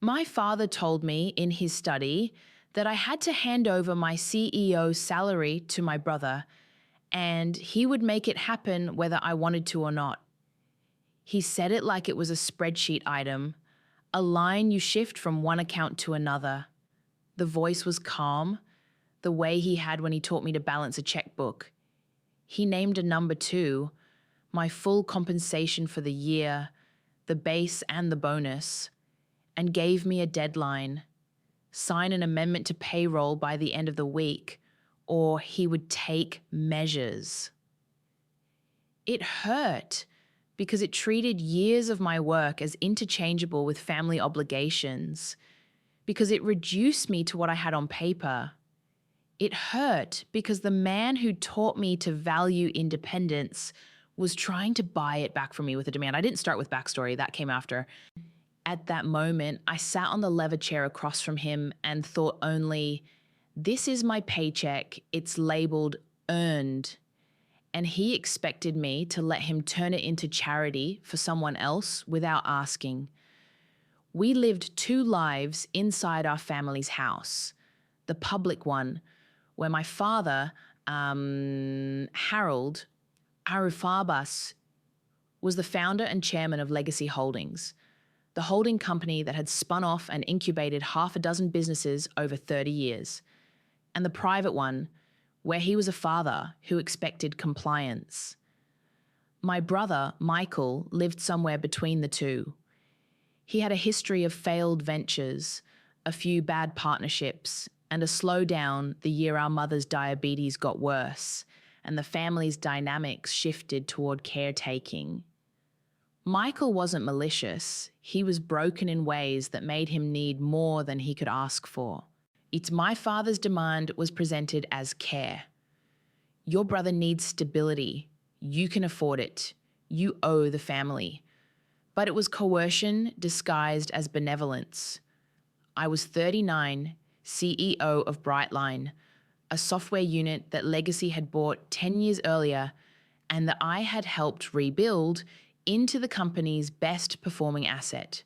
My father told me in his study that I had to hand over my CEO salary to my brother, and he would make it happen whether I wanted to or not. He said it like it was a spreadsheet item, a line you shift from one account to another. The voice was calm, the way he had when he taught me to balance a checkbook. He named a number too, my full compensation for the year, the base and the bonus, and gave me a deadline. Sign an amendment to payroll by the end of the week, or he would take measures. It hurt because it treated years of my work as interchangeable with family obligations, because it reduced me to what I had on paper. It hurt because the man who taught me to value independence was trying to buy it back from me with a demand. I didn't start with backstory, that came after. At that moment, I sat on the leather chair across from him and thought only, this is my paycheck, it's labeled earned. And he expected me to let him turn it into charity for someone else without asking. We lived two lives inside our family's house. The public one, where my father, Harold Arufabas, was the founder and chairman of Legacy Holdings, the holding company that had spun off and incubated half a dozen businesses over 30 years, and the private one, where he was a father who expected compliance. My brother, Michael, lived somewhere between the two. He had a history of failed ventures, a few bad partnerships, and a slowdown the year our mother's diabetes got worse and the family's dynamics shifted toward caretaking. Michael wasn't malicious. He was broken in ways that made him need more than he could ask for. It's my father's demand was presented as care. Your brother needs stability. You can afford it. You owe the family. But it was coercion disguised as benevolence. I was 39, CEO of Brightline, a software unit that Legacy had bought 10 years earlier and that I had helped rebuild into the company's best performing asset.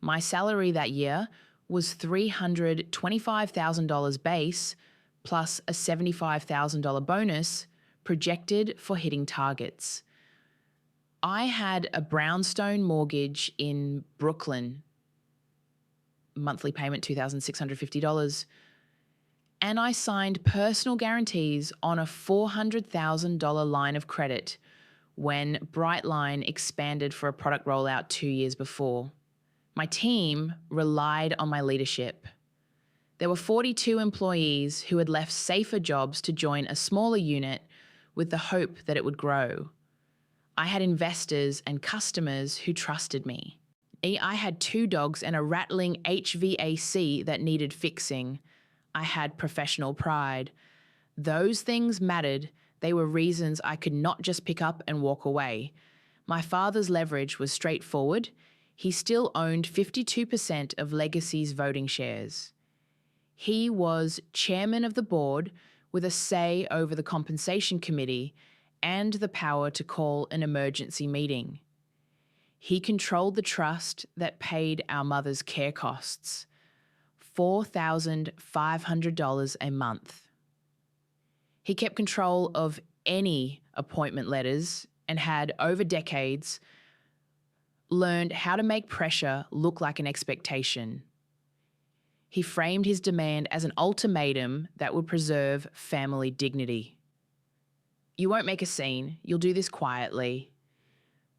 My salary that year was $325,000 base plus a $75,000 bonus projected for hitting targets. I had a brownstone mortgage in Brooklyn, monthly payment $2,650, and I signed personal guarantees on a $400,000 line of credit when Brightline expanded for a product rollout 2 years before. My team relied on my leadership. There were 42 employees who had left safer jobs to join a smaller unit with the hope that it would grow. I had investors and customers who trusted me. I had 2 dogs and a rattling HVAC that needed fixing. I had professional pride. Those things mattered. They were reasons I could not just pick up and walk away. My father's leverage was straightforward. He still owned 52% of Legacy's voting shares. He was chairman of the board with a say over the compensation committee and the power to call an emergency meeting. He controlled the trust that paid our mother's care costs, $4,500 a month. He kept control of any appointment letters and had, over decades, learned how to make pressure look like an expectation. He framed his demand as an ultimatum that would preserve family dignity. You won't make a scene. You'll do this quietly.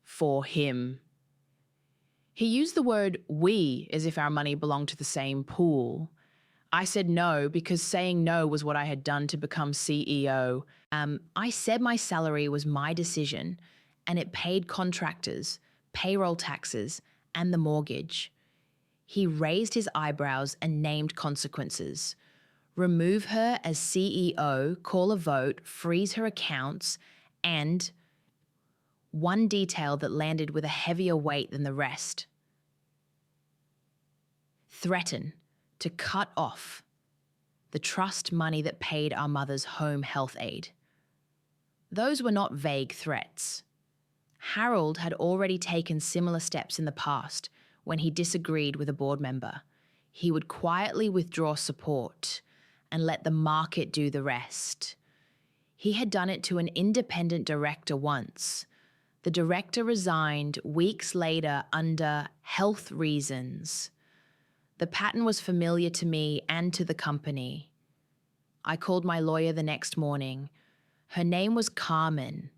For him. He used the word we as if our money belonged to the same pool. I said no because saying no was what I had done to become CEO. I said my salary was my decision and it paid contractors, payroll taxes, and the mortgage. He raised his eyebrows and named consequences. Remove her as CEO, call a vote, freeze her accounts, and one detail that landed with a heavier weight than the rest. Threaten to cut off the trust money that paid our mother's home health aid. Those were not vague threats. Harold had already taken similar steps in the past when he disagreed with a board member. He would quietly withdraw support and let the market do the rest. He had done it to an independent director once. The director resigned weeks later under health reasons. The pattern was familiar to me and to the company. I called my lawyer the next morning. Her name was Carmen.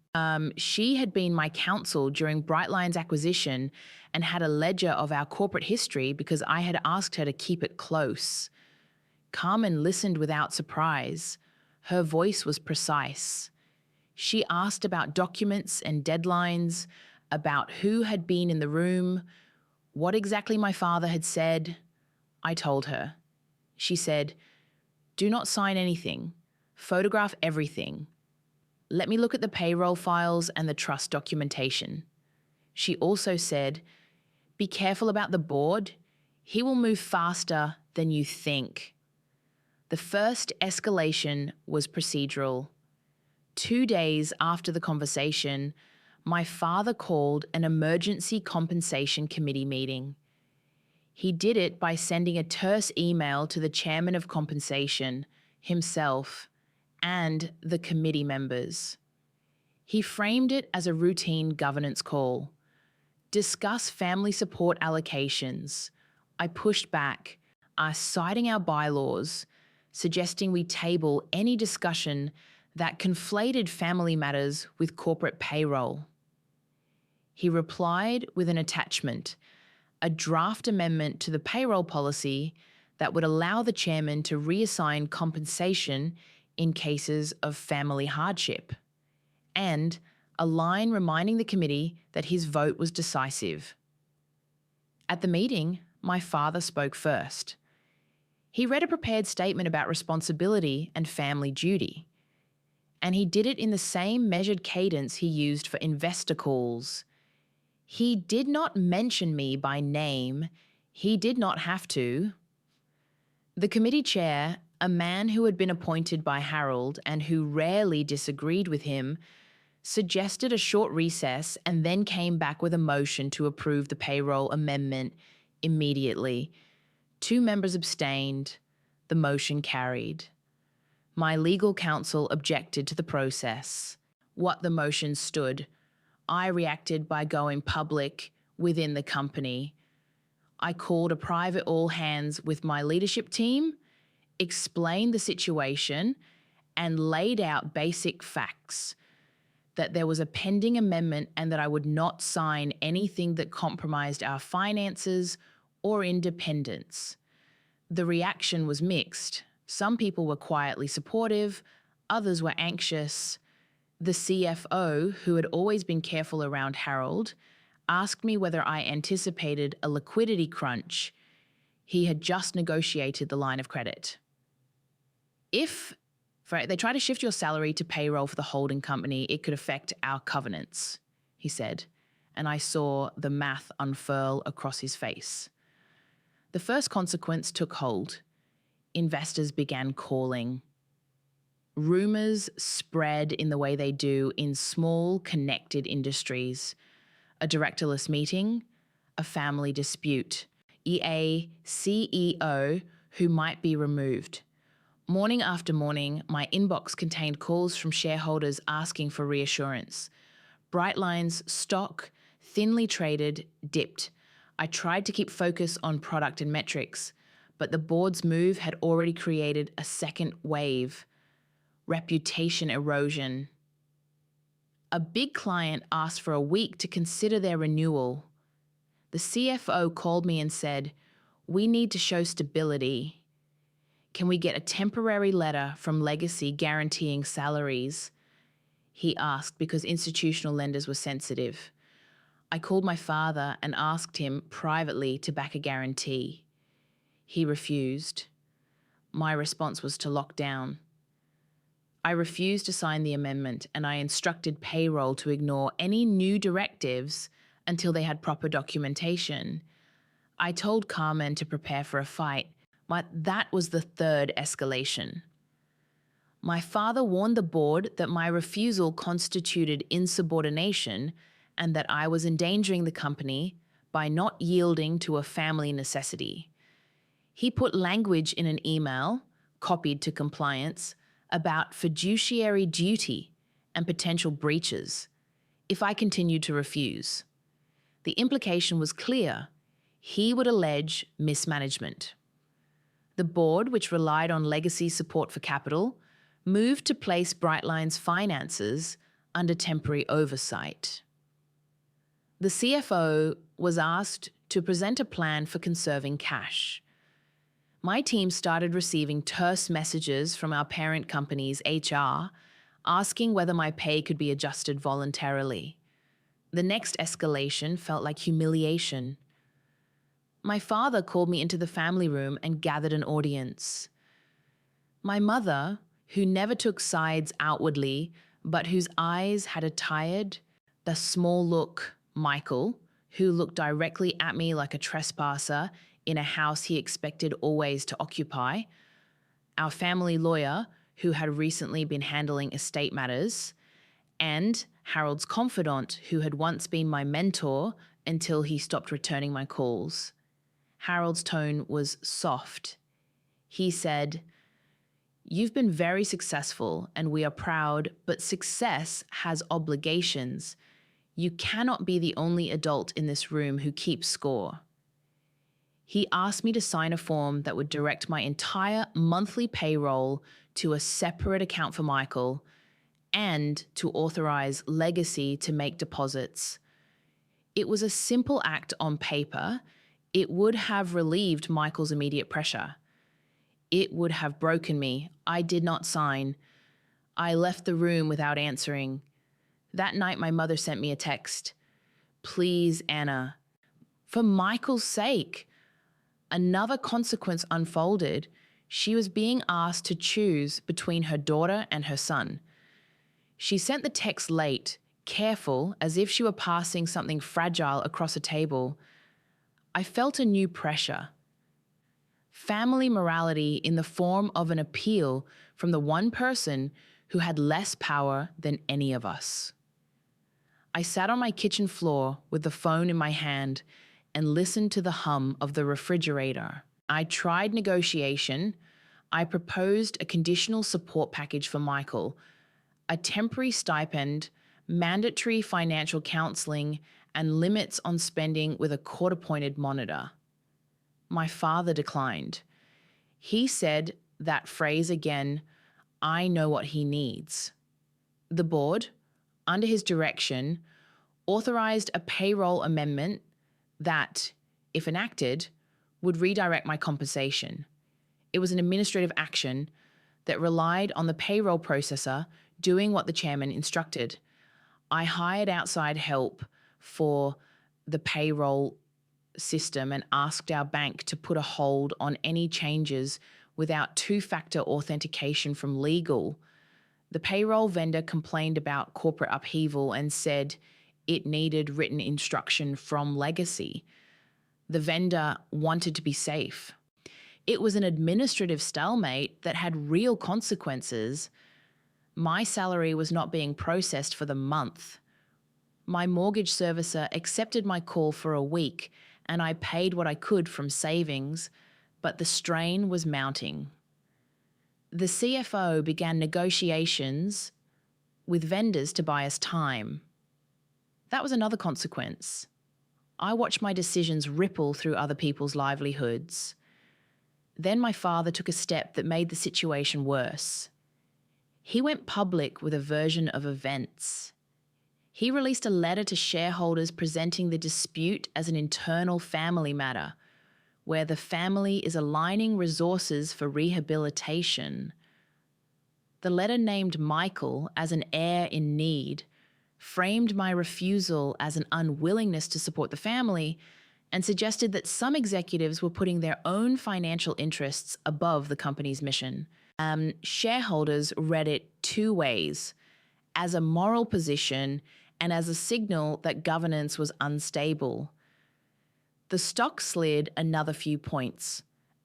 She had been my counsel during Brightline's acquisition and had a ledger of our corporate history because I had asked her to keep it close. Carmen listened without surprise. Her voice was precise. She asked about documents and deadlines, about who had been in the room, what exactly my father had said. I told her. She said, "Do not sign anything. Photograph everything. Let me look at the payroll files and the trust documentation." She also said, "Be careful about the board. He will move faster than you think." The first escalation was procedural. 2 days after the conversation, my father called an emergency compensation committee meeting. He did it by sending a terse email to the chairman of compensation, himself, and the committee members. He framed it as a routine governance call. Discuss family support allocations. I pushed back, citing our bylaws, suggesting we table any discussion that conflated family matters with corporate payroll. He replied with an attachment, a draft amendment to the payroll policy that would allow the chairman to reassign compensation in cases of family hardship, and a line reminding the committee that his vote was decisive. At the meeting, my father spoke first. He read a prepared statement about responsibility and family duty, and he did it in the same measured cadence he used for investor calls. He did not mention me by name. He did not have to. The committee chair, a man who had been appointed by Harold and who rarely disagreed with him, suggested a short recess and then came back with a motion to approve the payroll amendment immediately. 2 members abstained. The motion carried. My legal counsel objected to the process. What the motion stood. I reacted by going public within the company. I called a private all-hands with my leadership team, explained the situation, and laid out basic facts, that there was a pending amendment and that I would not sign anything that compromised our finances or independence. The reaction was mixed. Some people were quietly supportive, others were anxious. The CFO, who had always been careful around Harold, asked me whether I anticipated a liquidity crunch. He had just negotiated the line of credit. If they try to shift your salary to payroll for the holding company, it could affect our covenants, he said, and I saw the math unfurl across his face. The first consequence took hold. Investors began calling. Rumors spread in the way they do in small, connected industries. A directorless meeting, a family dispute, a CEO who might be removed. Morning after morning, my inbox contained calls from shareholders asking for reassurance. Brightline's stock, thinly traded, dipped. I tried to keep focus on product and metrics, but the board's move had already created a second wave. Reputation erosion. A big client asked for a week to consider their renewal. The CFO called me and said, "We need to show stability. Can we get a temporary letter from Legacy guaranteeing salaries?" He asked because institutional lenders were sensitive. I called my father and asked him privately to back a guarantee. He refused. My response was to lock down. I refused to sign the amendment, and I instructed payroll to ignore any new directives until they had proper documentation. I told Carmen to prepare for a fight, but that was the third escalation. My father warned the board that my refusal constituted insubordination and that I was endangering the company, by not yielding to a family necessity. He put language in an email, copied to compliance, about fiduciary duty and potential breaches if I continued to refuse. The implication was clear. He would allege mismanagement. The board, which relied on legacy support for capital, moved to place Brightline's finances under temporary oversight. The CFO was asked to present a plan for conserving cash. My team started receiving terse messages from our parent company's HR asking whether my pay could be adjusted voluntarily. The next escalation felt like humiliation. My father called me into the family room and gathered an audience. My mother, who never took sides outwardly, but whose eyes had a tired, the small look, Michael, who looked directly at me like a trespasser in a house he expected always to occupy, our family lawyer, who had recently been handling estate matters, and Harold's confidant, who had once been my mentor until he stopped returning my calls. Harold's tone was soft. He said, "You've been very successful and we are proud, but success has obligations. You cannot be the only adult in this room who keeps score." He asked me to sign a form that would direct my entire monthly payroll to a separate account for Michael and to authorize Legacy to make deposits. It was a simple act on paper. It would have relieved Michael's immediate pressure. It would have broken me. I did not sign. I left the room without answering. That night, my mother sent me a text. "Please, Anna, for Michael's sake." Another consequence unfolded. She was being asked to choose between her daughter and her son. She sent the text late, careful, as if she were passing something fragile across a table. I felt a new pressure. Family morality in the form of an appeal from the one person who had less power than any of us. I sat on my kitchen floor with the phone in my hand and listened to the hum of the refrigerator. I tried negotiation. I proposed a conditional support package for Michael, a temporary stipend, mandatory financial counseling, and limits on spending with a court-appointed monitor. My father declined. He said that phrase again, "I know what he needs." The board, under his direction, authorized a payroll amendment that, if enacted, would redirect my compensation. It was an administrative action that relied on the payroll processor doing what the chairman instructed. I hired outside help for the payroll system and asked our bank to put a hold on any changes without two-factor authentication from legal. The payroll vendor complained about corporate upheaval and said it needed written instruction from Legacy. The vendor wanted to be safe. It was an administrative stalemate that had real consequences. My salary was not being processed for the month. My mortgage servicer accepted my call for a week, and I paid what I could from savings, but the strain was mounting. The CFO began negotiations with vendors to buy us time. That was another consequence. I watched my decisions ripple through other people's livelihoods. Then my father took a step that made the situation worse. He went public with a version of events. He released a letter to shareholders presenting the dispute as an internal family matter, where the family is aligning resources for rehabilitation. The letter named Michael as an heir in need, framed my refusal as an unwillingness to support the family, and suggested that some executives were putting their own financial interests above the company's mission. Shareholders read it two ways, as a moral position and as a signal that governance was unstable. The stock slid another few points.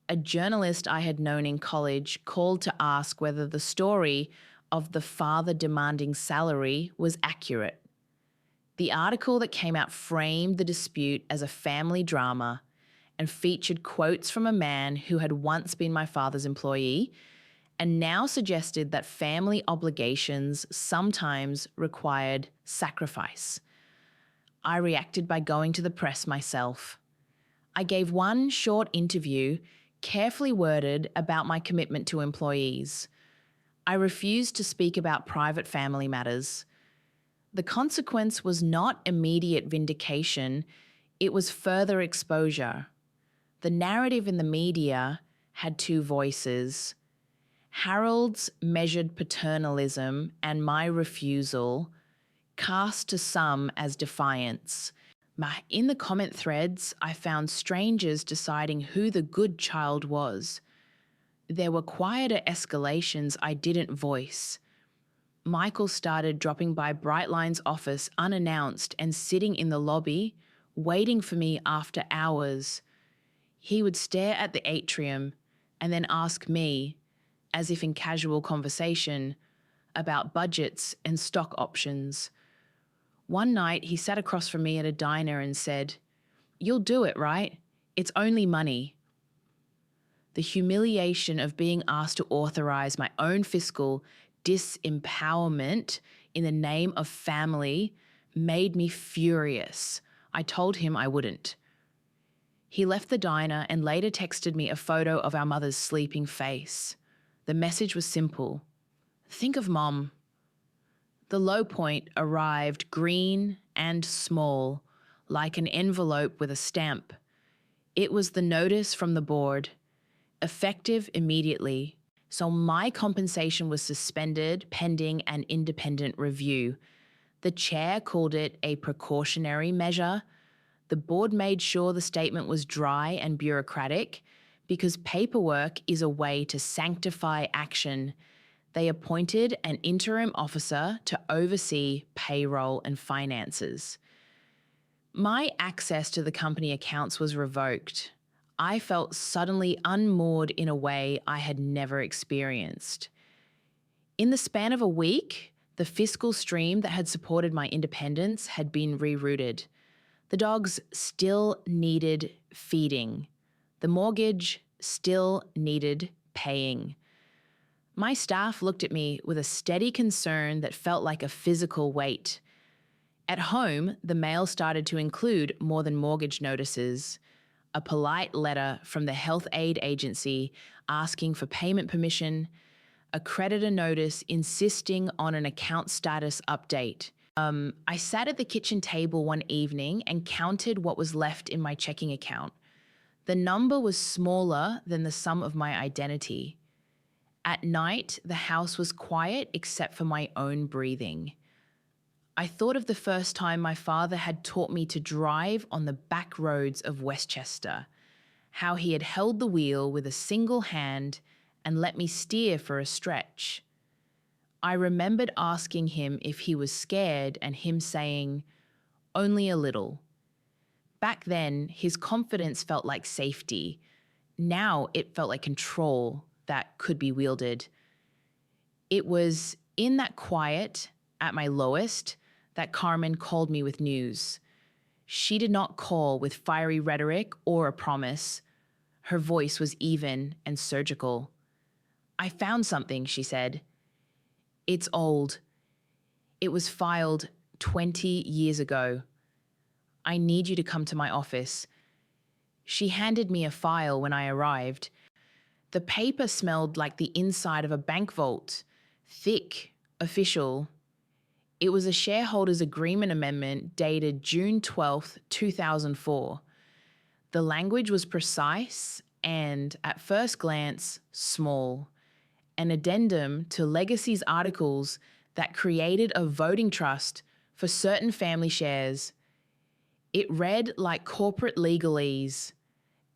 A journalist I had known in college called to ask whether the story of the father demanding salary was accurate. The article that came out framed the dispute as a family drama and featured quotes from a man who had once been my father's employee and now suggested that family obligations sometimes required sacrifice. I reacted by going to the press myself. I gave one short interview, carefully worded, about my commitment to employees. I refused to speak about private family matters. The consequence was not immediate vindication, it was further exposure. The narrative in the media had two voices. Harold's measured paternalism and my refusal, cast to some as defiance. In the comment threads, I found strangers deciding who the good child was. There were quieter escalations I didn't voice. Michael started dropping by Brightline's office unannounced and sitting in the lobby, waiting for me after hours. He would stare at the atrium and then ask me, as if in casual conversation, about budgets and stock options. One night he sat across from me at a diner and said, "You'll do it, right? It's only money." The humiliation of being asked to authorize my own fiscal disempowerment in the name of family made me furious. I told him I wouldn't. He left the diner and later texted me a photo of our mother's sleeping face. The message was simple. Think of Mom. The low point arrived green and small, like an envelope with a stamp. It was the notice from the board, effective immediately. So my compensation was suspended pending an independent review. The chair called it a precautionary measure. The board made sure the statement was dry and bureaucratic because paperwork is a way to sanctify action. They appointed an interim officer to oversee payroll and finances. My access to the company accounts was revoked. I felt suddenly unmoored in a way I had never experienced. In the span of a week, the fiscal stream that had supported my independence had been rerouted. The dogs still needed feeding. The mortgage still needed paying. My staff looked at me with a steady concern that felt like a physical weight. At home, the mail started to include more than mortgage notices, a polite letter from the health aid agency asking for payment permission, a creditor notice insisting on an account status update. I sat at the kitchen table one evening and counted what was left in my checking account. The number was smaller than the sum of my identity. At night, the house was quiet except for my own breathing. I thought of the first time my father had taught me to drive on the back roads of Westchester, how he had held the wheel with a single hand and let me steer for a stretch. I remembered asking him if he was scared and him saying, "Only a little." Back then, his confidence felt like safety. Now it felt like control that could be wielded. It was in that quiet, at my lowest, that Carmen called me with news. She did not call with fiery rhetoric or a promise. Her voice was even and surgical. "I found something," she said. "It's old. It was filed 20 years ago. I need you to come to my office." She handed me a file when I arrived. The paper smelled like the inside of a bank vault, thick, official. It was a shareholders' agreement amendment dated June 12th, 2004. The language was precise and, at first glance, small. An addendum to Legacy's articles that created a voting trust for certain family shares. It read like corporate legalese,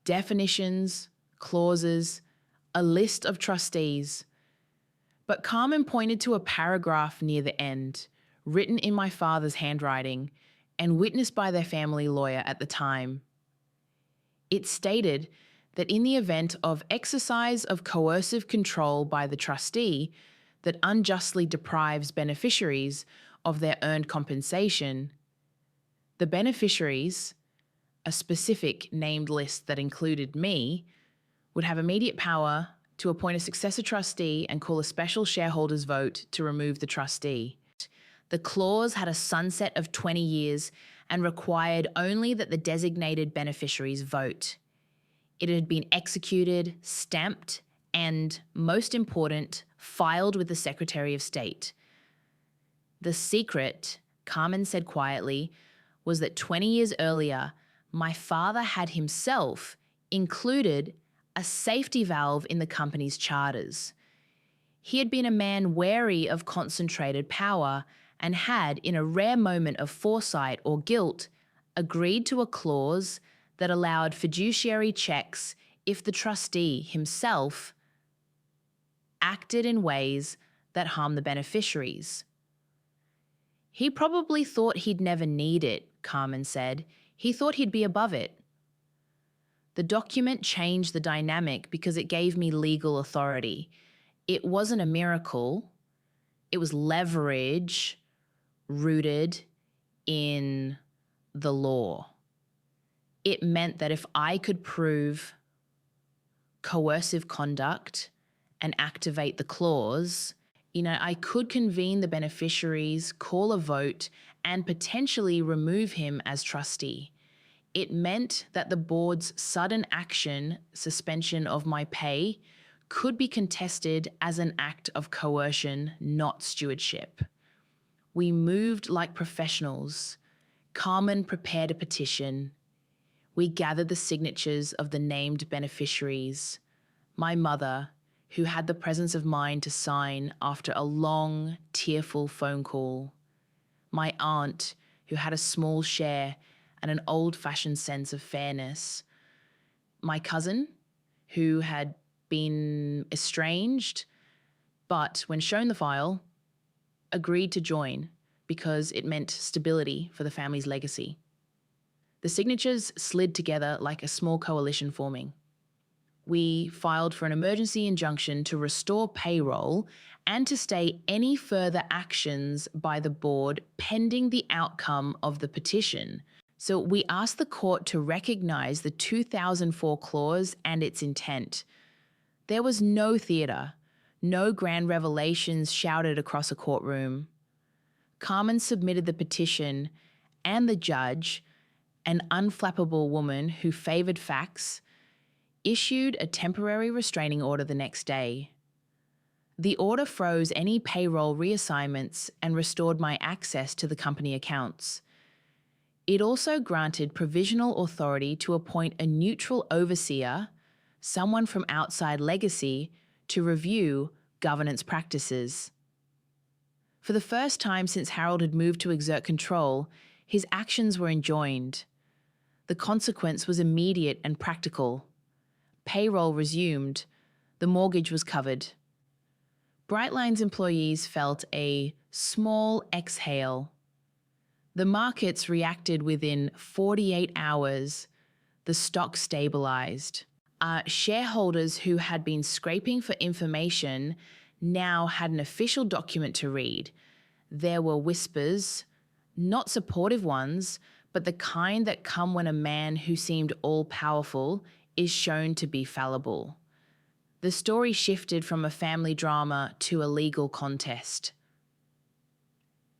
definitions, clauses, a list of trustees. But Carmen pointed to a paragraph near the end, written in my father's handwriting and witnessed by their family lawyer at the time. It stated that in the event of exercise of coercive control by the trustee that unjustly deprives beneficiaries of their earned compensation, The beneficiaries, a specific named list that included me, would have immediate power to appoint a successor trustee and call a special shareholders vote to remove the trustee. The clause had a sunset of 20 years and required only that the designated beneficiaries vote. It had been executed, stamped, and, most important, filed with the Secretary of State. The secret, Carmen said quietly, was that 20 years earlier, my father had himself included a safety valve in the company's charters. He had been a man wary of concentrated power and had, in a rare moment of foresight or guilt, agreed to a clause that allowed fiduciary checks if the trustee himself acted in ways that harm the beneficiaries. He probably thought he'd never need it, Carmen said. He thought he'd be above it. The document changed the dynamic because it gave me legal authority. It wasn't a miracle. It was leverage rooted in the law. It meant that if I could prove coercive conduct and activate the clause, I could convene the beneficiaries, call a vote, and potentially remove him as trustee. It meant that the board's sudden action, suspension of my pay, could be contested as an act of coercion, not stewardship. We moved like professionals. Carmen prepared a petition. We gathered the signatures of the named beneficiaries. My mother, who had the presence of mind to sign after a long, tearful phone call. My aunt, who had a small share and an old-fashioned sense of fairness. My cousin, who had been estranged, but when shown the file, agreed to join because it meant stability for the family's legacy. The signatures slid together like a small coalition forming. We filed for an emergency injunction to restore payroll and to stay any further actions by the board pending the outcome of the petition. So we asked the court to recognize the 2004 clause and its intent. There was no theatre, no grand revelations shouted across a courtroom. Carmen submitted the petition, and the judge, an unflappable woman who favoured facts, issued a temporary restraining order the next day. The order froze any payroll reassignments and restored my access to the company accounts. It also granted provisional authority to appoint a neutral overseer, someone from outside legacy, to review governance practices. For the first time since Harold had moved to exert control, his actions were enjoined. The consequence was immediate and practical. Payroll resumed. The mortgage was covered. Brightline's employees felt a small exhale. The markets reacted within 48 hours. The stock stabilized. Shareholders who had been scraping for information now had an official document to read. There were whispers, not supportive ones, but the kind that come when a man who seemed all-powerful is shown to be fallible. The story shifted from a family drama to a legal contest.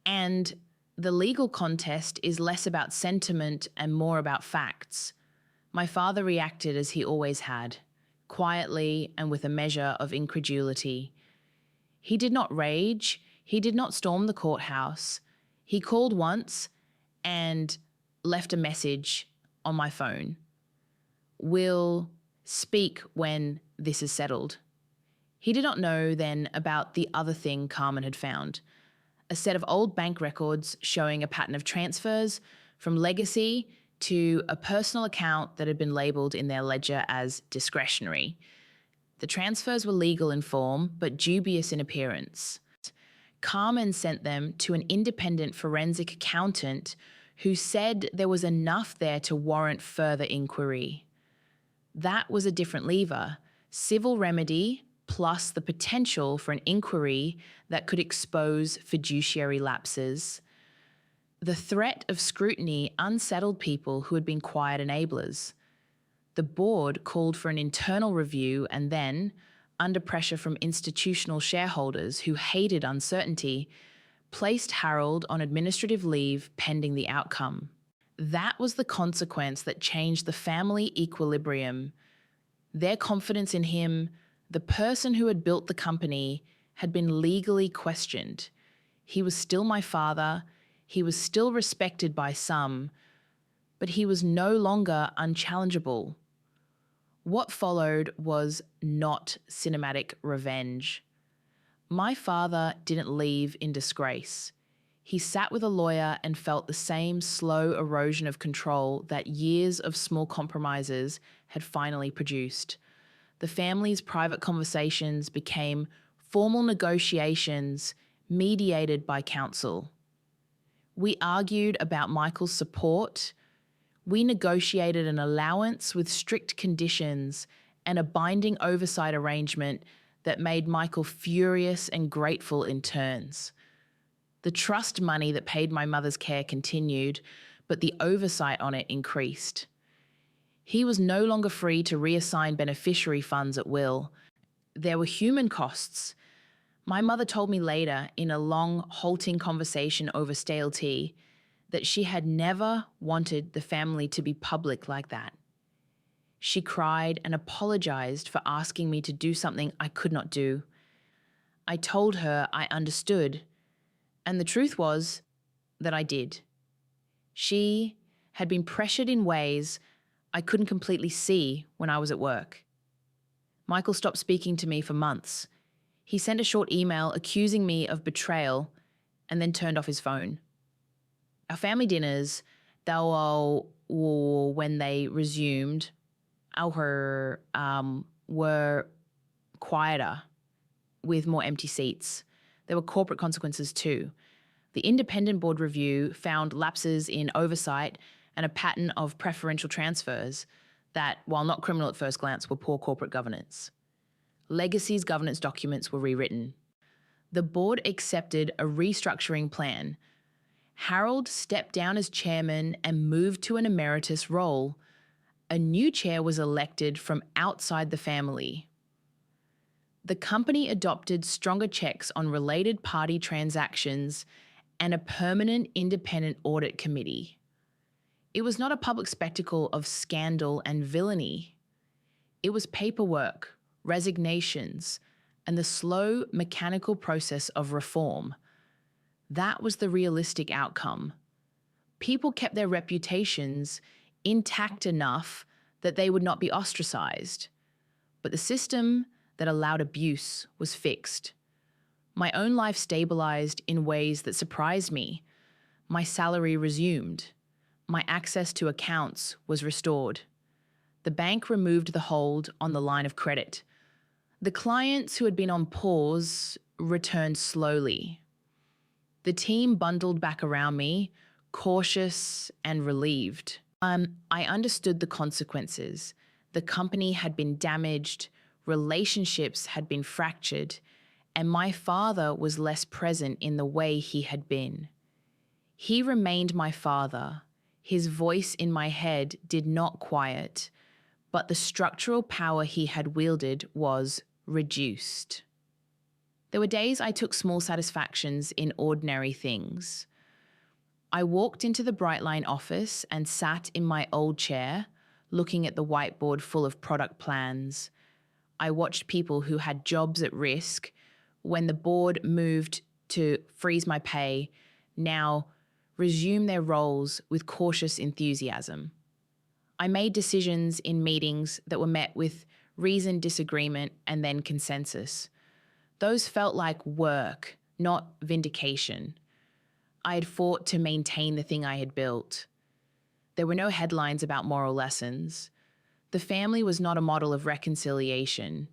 And the legal contest is less about sentiment and more about facts. My father reacted as he always had, quietly and with a measure of incredulity. He did not rage. He did not storm the courthouse. He called once and left a message on my phone. "We'll speak when this is settled." He did not know then about the other thing Carmen had found, a set of old bank records showing a pattern of transfers from legacy to a personal account that had been labelled in their ledger as discretionary. The transfers were legal in form, but dubious in appearance. Carmen sent them to an independent forensic accountant who said there was enough there to warrant further inquiry. That was a different lever, civil remedy plus the potential for an inquiry that could expose fiduciary lapses. The threat of scrutiny unsettled people who had been quiet enablers. The board called for an internal review and then, under pressure from institutional shareholders who hated uncertainty, placed Harold on administrative leave pending the outcome. That was the consequence that changed the family equilibrium. Their confidence in him, the person who had built the company, had been legally questioned. He was still my father, he was still respected by some, but he was no longer unchallengeable. What followed was not cinematic revenge. My father didn't leave in disgrace. He sat with a lawyer and felt the same slow erosion of control that years of small compromises had finally produced. The family's private conversations became formal negotiations mediated by counsel. We argued about Michael's support. We negotiated an allowance with strict conditions and a binding oversight arrangement that made Michael furious and grateful in turns. The trust money that paid my mother's care continued, but the oversight on it increased. He was no longer free to reassign beneficiary funds at will. There were human costs. My mother told me later, in a long, halting conversation over stale tea, that she had never wanted the family to be public like that. She cried and apologized for asking me to do something I could not do. I told her I understood, and the truth was that I did. She had been pressured in ways I couldn't completely see when I was at work. Michael stopped speaking to me for months. He sent a short email accusing me of betrayal and then turned off his phone. Our family dinners, when they resumed, were quieter with more empty seats. There were corporate consequences too. The independent board review found lapses in oversight and a pattern of preferential transfers that, while not criminal at first glance, were poor corporate governance. Legacy's governance documents were rewritten. The board accepted a restructuring plan. Harold stepped down as chairman and moved to an emeritus role. A new chair was elected from outside the family. The company adopted stronger checks on related party transactions and a permanent independent audit committee. It was not a public spectacle of scandal and villainy. It was paperwork, resignations, and the slow, mechanical process of reform. That was the realistic outcome. People kept their reputations intact enough that they would not be ostracized. But the system that allowed abuse was fixed. My own life stabilized in ways that surprised me. My salary resumed. My access to accounts was restored. The bank removed the hold on the line of credit. The clients who had been on pause returned slowly. The team bundled back around me, cautious and relieved. I understood the consequences. The company had been damaged, relationships had been fractured, and my father was less present in the way he had been. He remained my father. His voice in my head did not quiet, but the structural power he had wielded was reduced. There were days I took small satisfactions in ordinary things. I walked into the Brightline office and sat in my old chair, looking at the whiteboard full of product plans. I watched people who had jobs at risk when the board moved to freeze my pay, now resume their roles with cautious enthusiasm. I made decisions in meetings that were met with reasoned disagreement and then consensus. Those felt like work, not vindication. I had fought to maintain the thing I had built. There were no headlines about moral lessons. The family was not a model of reconciliation.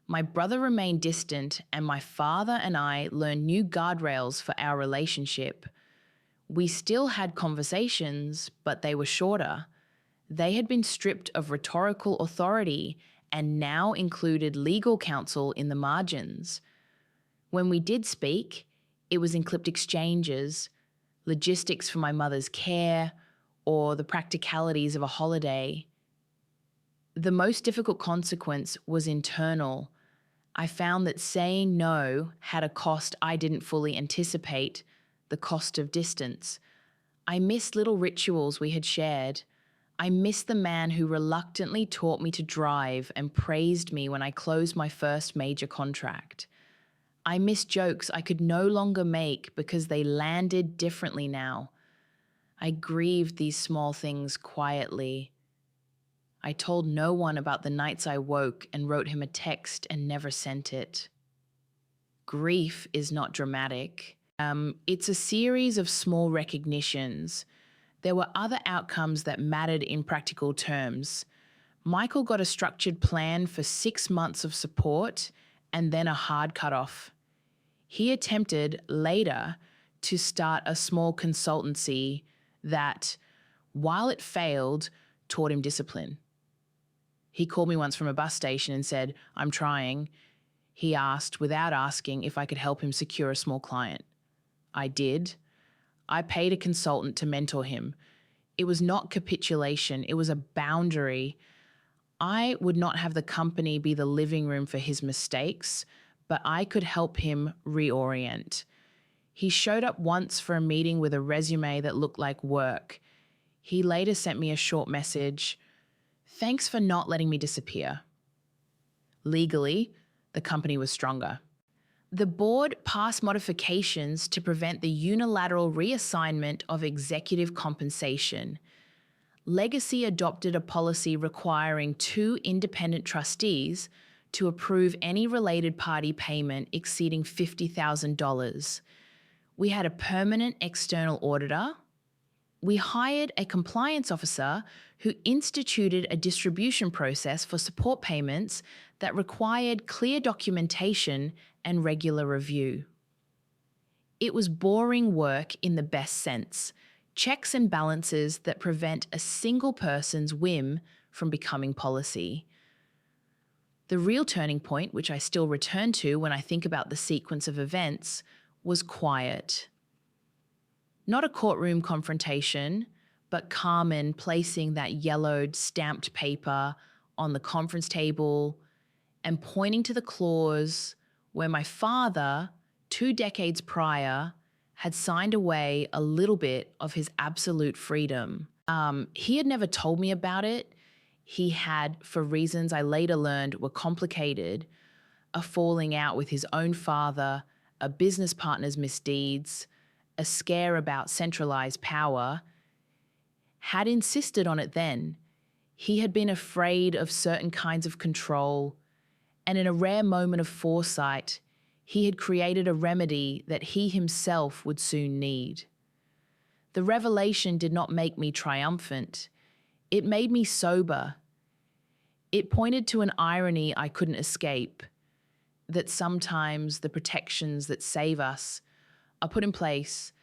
My brother remained distant, and my father and I learned new guardrails for our relationship. We still had conversations, but they were shorter. They had been stripped of rhetorical authority and now included legal counsel in the margins. When we did speak, it was in clipped exchanges, logistics for my mother's care, or the practicalities of a holiday. The most difficult consequence was internal. I found that saying no had a cost I didn't fully anticipate, the cost of distance. I missed little rituals we had shared. I missed the man who reluctantly taught me to drive and praised me when I closed my first major contract. I missed jokes I could no longer make because they landed differently now. I grieved these small things quietly. I told no one about the nights I woke and wrote him a text and never sent it. Grief is not dramatic. It's a series of small recognitions. There were other outcomes that mattered in practical terms. Michael got a structured plan for 6 months of support and then a hard cutoff. He attempted later to start a small consultancy that, while it failed, taught him discipline. He called me once from a bus station and said, "I'm trying." He asked, without asking, if I could help him secure a small client. I did. I paid a consultant to mentor him. It was not capitulation, it was a boundary. I would not have the company be the living room for his mistakes, but I could help him reorient. He showed up once for a meeting with a resume that looked like work. He later sent me a short message. "Thanks for not letting me disappear." Legally, the company was stronger. The board passed modifications to prevent the unilateral reassignment of executive compensation. Legacy adopted a policy requiring 2 independent trustees to approve any related party payment exceeding $50,000. We had a permanent external auditor. We hired a compliance officer who instituted a distribution process for support payments that required clear documentation and regular review. It was boring work in the best sense, checks and balances that prevent a single person's whim from becoming policy. The real turning point, which I still return to when I think about the sequence of events, was quiet. Not a courtroom confrontation, but Carmen placing that yellowed stamped paper on the conference table and pointing to the clause where my father, 2 decades prior, had signed away a little bit of his absolute freedom. He had never told me about it. He had, for reasons I later learned were complicated, a falling out with his own father, a business partner's misdeeds, a scare about centralized power, had insisted on it then. He had been afraid of certain kinds of control, and in a rare moment of foresight, he had created a remedy that he himself would soon need. The revelation did not make me triumphant. It made me sober. It pointed to an irony I couldn't escape, that sometimes the protections that save us are put in place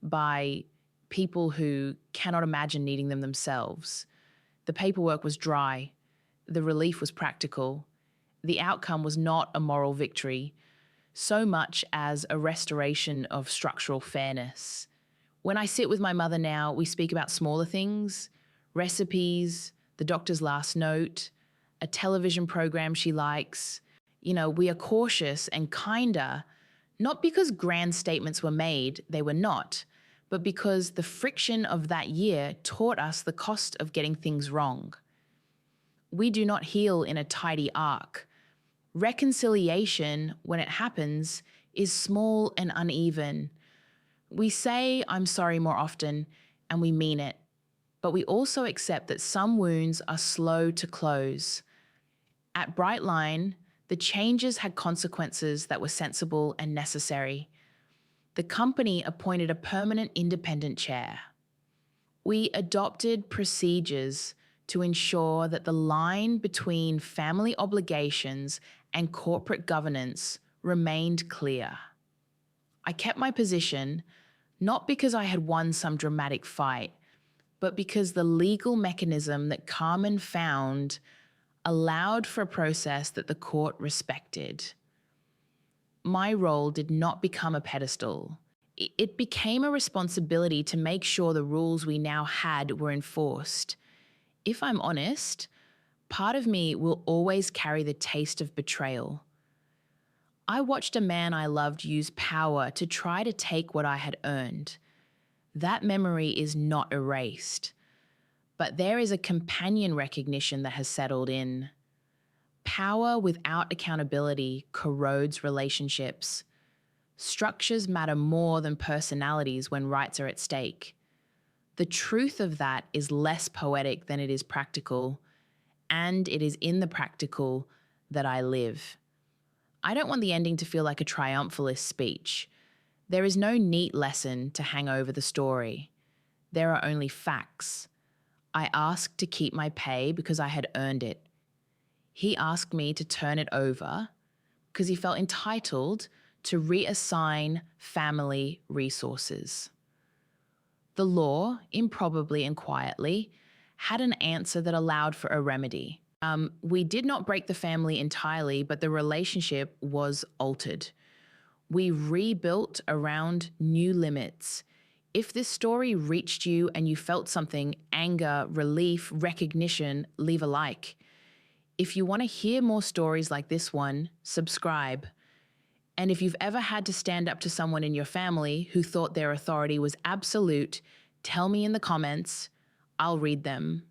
by people who cannot imagine needing them themselves. The paperwork was dry. The relief was practical. The outcome was not a moral victory, so much as a restoration of structural fairness. When I sit with my mother now, we speak about smaller things, recipes, the doctor's last note, a television program she likes. We are cautious and kinder, not because grand statements were made, they were not, but because the friction of that year taught us the cost of getting things wrong. We do not heal in a tidy arc. Reconciliation, when it happens, is small and uneven. We say "I'm sorry" more often, and we mean it. But we also accept that some wounds are slow to close. At Brightline, the changes had consequences that were sensible and necessary. The company appointed a permanent independent chair. We adopted procedures to ensure that the line between family obligations and corporate governance remained clear. I kept my position, not because I had won some dramatic fight, but because the legal mechanism that Carmen found allowed for a process that the court respected. My role did not become a pedestal. It became a responsibility to make sure the rules we now had were enforced. If I'm honest, part of me will always carry the taste of betrayal. I watched a man I loved use power to try to take what I had earned. That memory is not erased, but there is a companion recognition that has settled in. Power without accountability corrodes relationships. Structures matter more than personalities when rights are at stake. The truth of that is less poetic than it is practical, and it is in the practical that I live. I don't want the ending to feel like a triumphalist speech. There is no neat lesson to hang over the story. There are only facts. I asked to keep my pay because I had earned it. He asked me to turn it over because he felt entitled to reassign family resources. The law, improbably and quietly, had an answer that allowed for a remedy. We did not break the family entirely, but the relationship was altered. We rebuilt around new limits. If this story reached you and you felt something, anger, relief, recognition, leave a like. If you want to hear more stories like this one, subscribe. And if you've ever had to stand up to someone in your family who thought their authority was absolute, tell me in the comments. I'll read them.